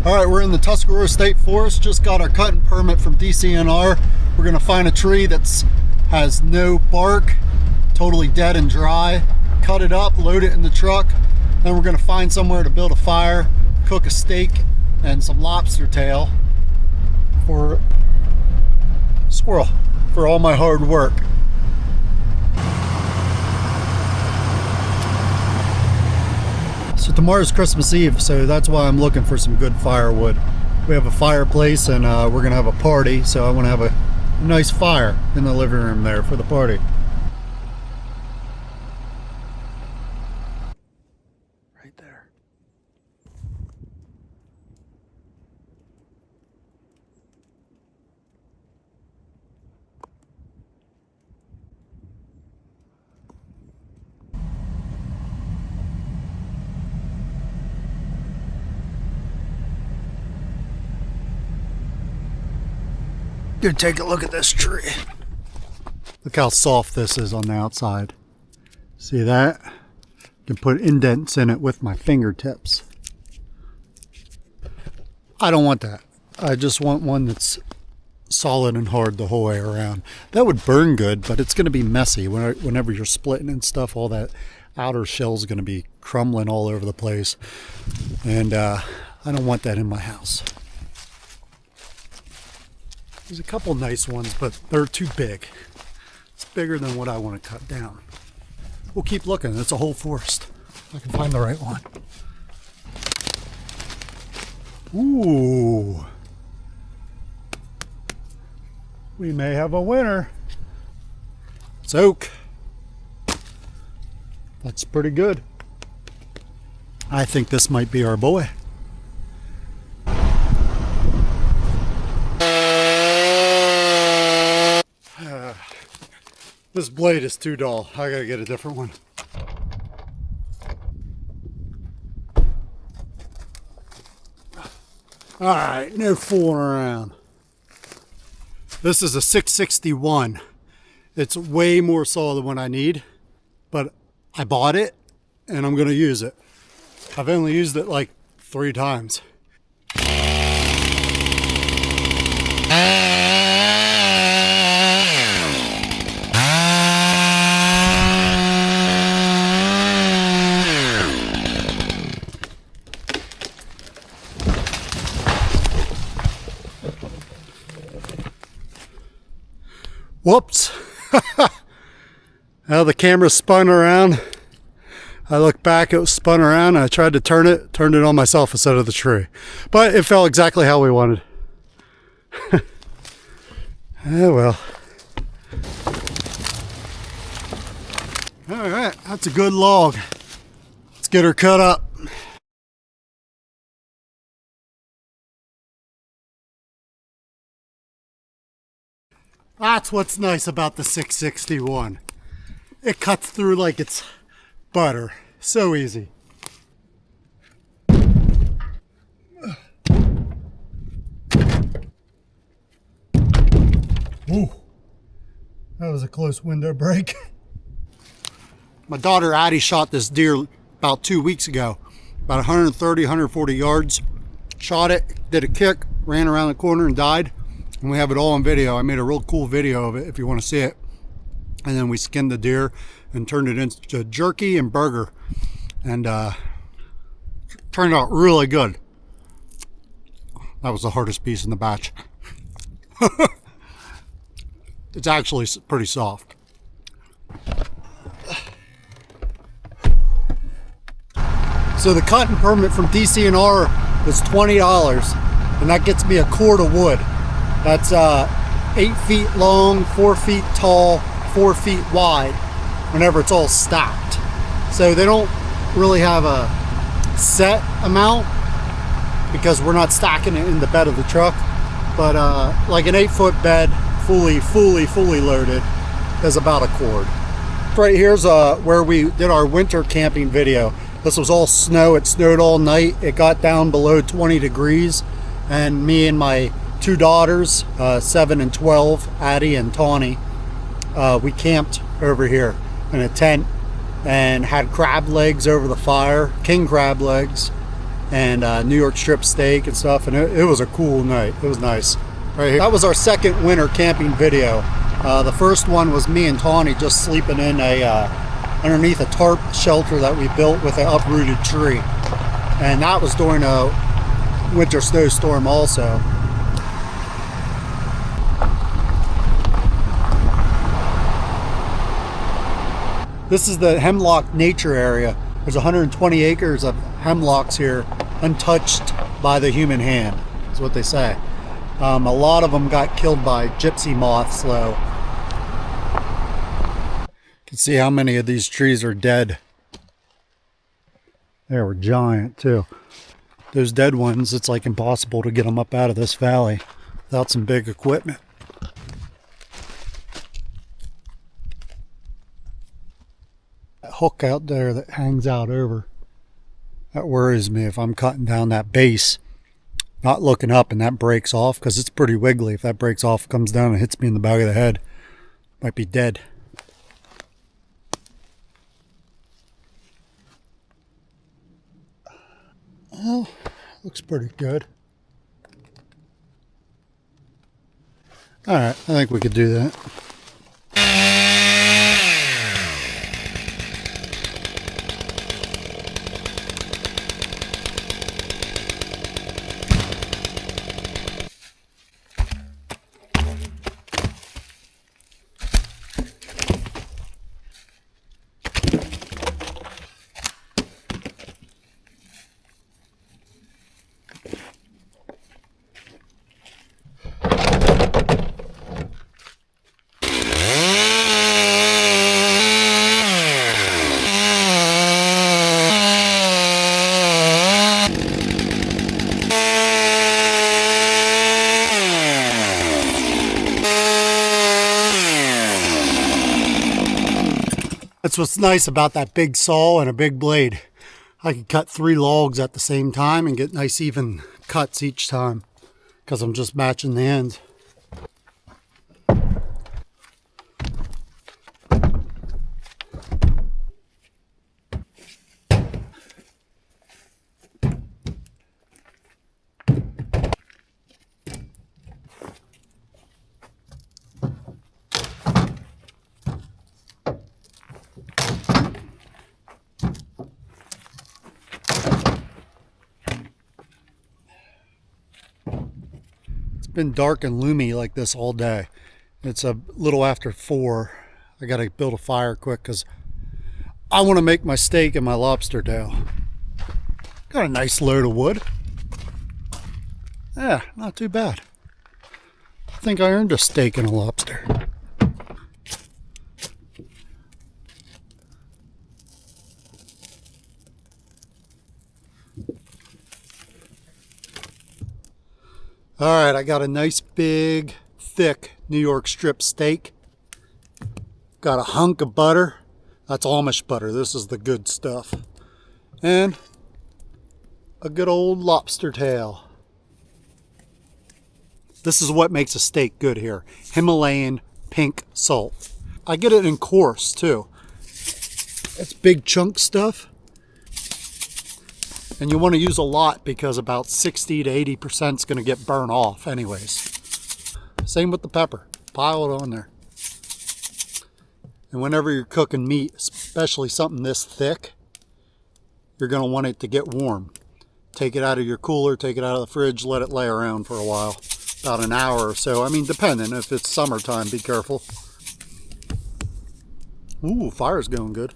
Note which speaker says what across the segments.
Speaker 1: All right, we're in the Tuscarora State Forest. Just got our cutting permit from DCNR. We're gonna find a tree that has no bark, totally dead and dry, cut it up, load it in the truck. Then we're gonna find somewhere to build a fire, cook a steak and some lobster tail for squirrel, for all my hard work. So tomorrow's Christmas Eve, so that's why I'm looking for some good firewood. We have a fireplace and we're gonna have a party, so I want to have a nice fire in the living room there for the party. Right there. Gonna take a look at this tree. Look how soft this is on the outside. See that? You can put indents in it with my fingertips. I don't want that. I just want one that's solid and hard the whole way around. That would burn good, but it's gonna be messy whenever you're splitting and stuff. All that outer shell's gonna be crumbling all over the place. And I don't want that in my house. There's a couple nice ones, but they're too big. It's bigger than what I want to cut down. We'll keep looking. It's a whole forest. I can find the right one. Ooh. We may have a winner. It's oak. That's pretty good. I think this might be our boy. This blade is too dull. I gotta get a different one. All right, no fooling around. This is a 661. It's way more saw than what I need, but I bought it and I'm gonna use it. I've only used it like 3 times. Whoops. Now the camera spun around. I looked back, it was spun around. I tried to turned it on myself instead of the tree. But it fell exactly how we wanted. Oh well. All right, that's a good log. Let's get her cut up. That's what's nice about the 661. It cuts through like it's butter. So easy. Ooh, that was a close window break. My daughter Addie shot this deer about 2 weeks ago. About 130, 140 yards. Shot it, did a kick, ran around the corner and died. And we have it all on video. I made a real cool video of it if you want to see it. And then we skinned the deer and turned it into jerky and burger. And turned out really good. That was the hardest piece in the batch. It's actually pretty soft. So the cutting permit from DCNR was $20. And that gets me a cord of wood. That's 8 feet long, 4 feet tall, 4 feet wide, whenever it's all stacked. So they don't really have a set amount because we're not stacking it in the bed of the truck. But like an 8-foot bed, fully loaded, is about a cord. Right here's where we did our winter camping video. This was all snow. It snowed all night. It got down below 20 degrees, and me and my 2 daughters, 7 and 12, Addie and Tawny, we camped over here in a tent and had crab legs over the fire, king crab legs, and New York strip steak and stuff, and it was a cool night. It was nice. Right here. That was our second winter camping video. The first one was me and Tawny just sleeping in underneath a tarp shelter that we built with an uprooted tree, and that was during a winter snowstorm also. This is the hemlock nature area. There's 120 acres of hemlocks here, untouched by the human hand, is what they say. A lot of them got killed by gypsy moths though. You can see how many of these trees are dead. They were giant too. Those dead ones, it's like impossible to get them up out of this valley without some big equipment. That hook out there that hangs out over, that worries me if I'm cutting down that base, not looking up, and that breaks off, because it's pretty wiggly. If that breaks off, comes down and hits me in the back of the head, might be dead. Well, looks pretty good. Alright, I think we could do that. That's what's nice about that big saw and a big blade. I can cut 3 logs at the same time and get nice even cuts each time, because I'm just matching the ends. Been dark and gloomy like this all day. It's a little after 4. I gotta build a fire quick because I want to make my steak and my lobster tail. Got a nice load of wood. Yeah, not too bad. I think I earned a steak and a lobster. All right, I got a nice big, thick New York strip steak. Got a hunk of butter. That's Amish butter. This is the good stuff. And a good old lobster tail. This is what makes a steak good here. Himalayan pink salt. I get it in coarse too. It's big chunk stuff. And you want to use a lot because about 60 to 80% is going to get burnt off anyways. Same with the pepper. Pile it on there. And whenever you're cooking meat, especially something this thick, you're going to want it to get warm. Take it out of your cooler, take it out of the fridge, let it lay around for a while. About an hour or so. I mean, depending. If it's summertime, be careful. Ooh, fire's going good.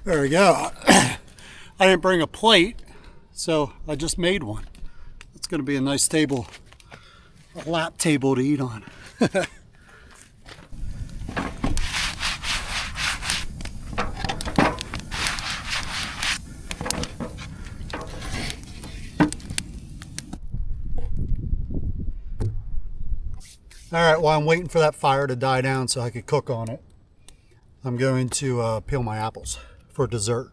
Speaker 1: There we go. I didn't bring a plate, so I just made one. It's going to be a nice table, a lap table to eat on. All right, while I'm waiting for that fire to die down so I could cook on it, I'm going to peel my apples for dessert.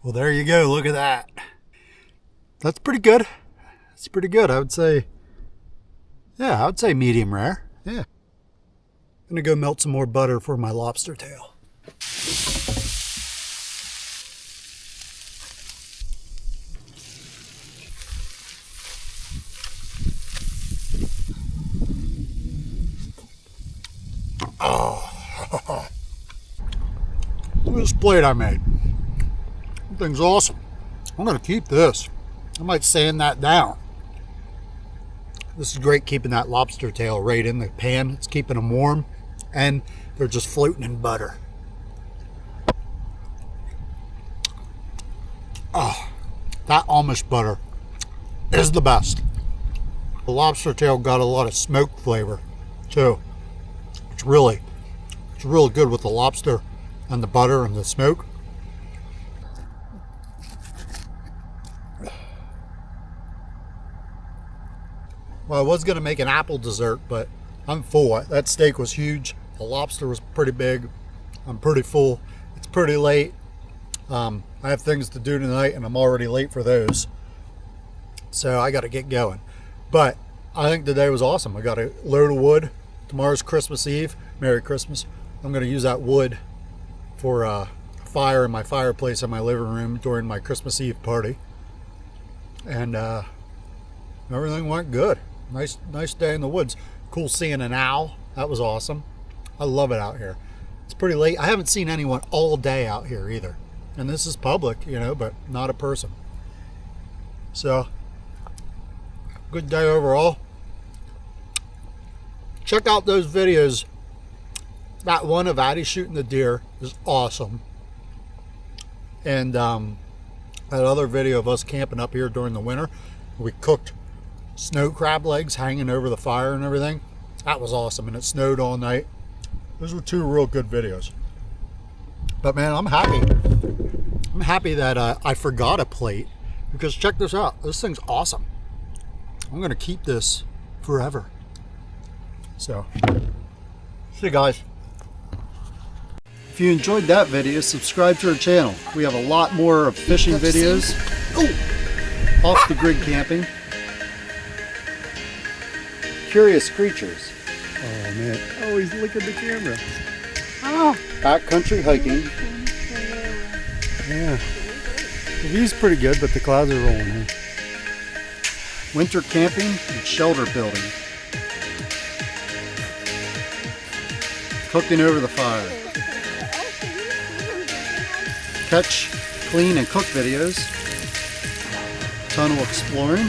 Speaker 1: Well, there you go. Look at that. That's pretty good. That's pretty good. I would say, yeah, I would say medium rare. Yeah. I'm gonna go melt some more butter for my lobster tail. Oh, look at this plate I made. This thing's awesome. I'm gonna keep this. I might sand that down. This is great keeping that lobster tail right in the pan. It's keeping them warm and they're just floating in butter. Oh, that Amish butter is the best. The lobster tail got a lot of smoke flavor too. It's really good with the lobster and the butter and the smoke. Well, I was going to make an apple dessert, but I'm full. That steak was huge. The lobster was pretty big. I'm pretty full. It's pretty late. I have things to do tonight, and I'm already late for those. So I got to get going. But I think today was awesome. I got a load of wood. Tomorrow's Christmas Eve. Merry Christmas. I'm going to use that wood for a fire in my fireplace in my living room during my Christmas Eve party. And everything went good. Nice day in the woods. Cool seeing an owl. That was awesome. I love it out here. It's pretty late. I haven't seen anyone all day out here either. And this is public, you know, but not a person. So, good day overall. Check out those videos. That one of Addie shooting the deer is awesome. And that other video of us camping up here during the winter. We cooked snow crab legs hanging over the fire and everything. That was awesome, and it snowed all night. Those were two real good videos. But man, I'm happy. I'm happy that I forgot a plate, because check this out. This thing's awesome. I'm gonna keep this forever. So, see you guys. If you enjoyed that video, subscribe to our channel. We have a lot more of fishing videos, off the grid camping, curious creatures. Oh man, oh, he's looking at the camera. Oh. Backcountry hiking. Yeah, the view's pretty good, but the clouds are rolling in. Winter camping and shelter building. Cooking over the fire. Catch, clean, and cook videos. Tunnel exploring.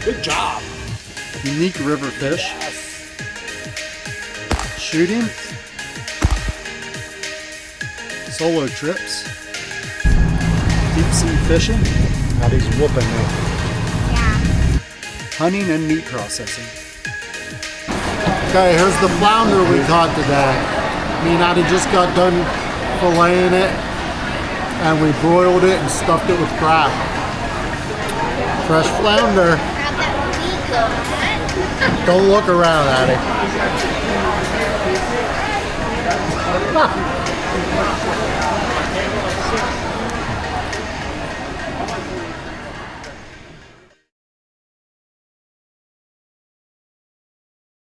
Speaker 1: Good job. Unique river fish. Yes. Shooting. Solo trips. Deep sea fishing. Now he's whooping me. Yeah. Hunting and meat processing. Okay, here's the flounder we caught today. Me and Addie just got done filleting it, and we broiled it and stuffed it with crab. Fresh flounder. Don't look around, Addie.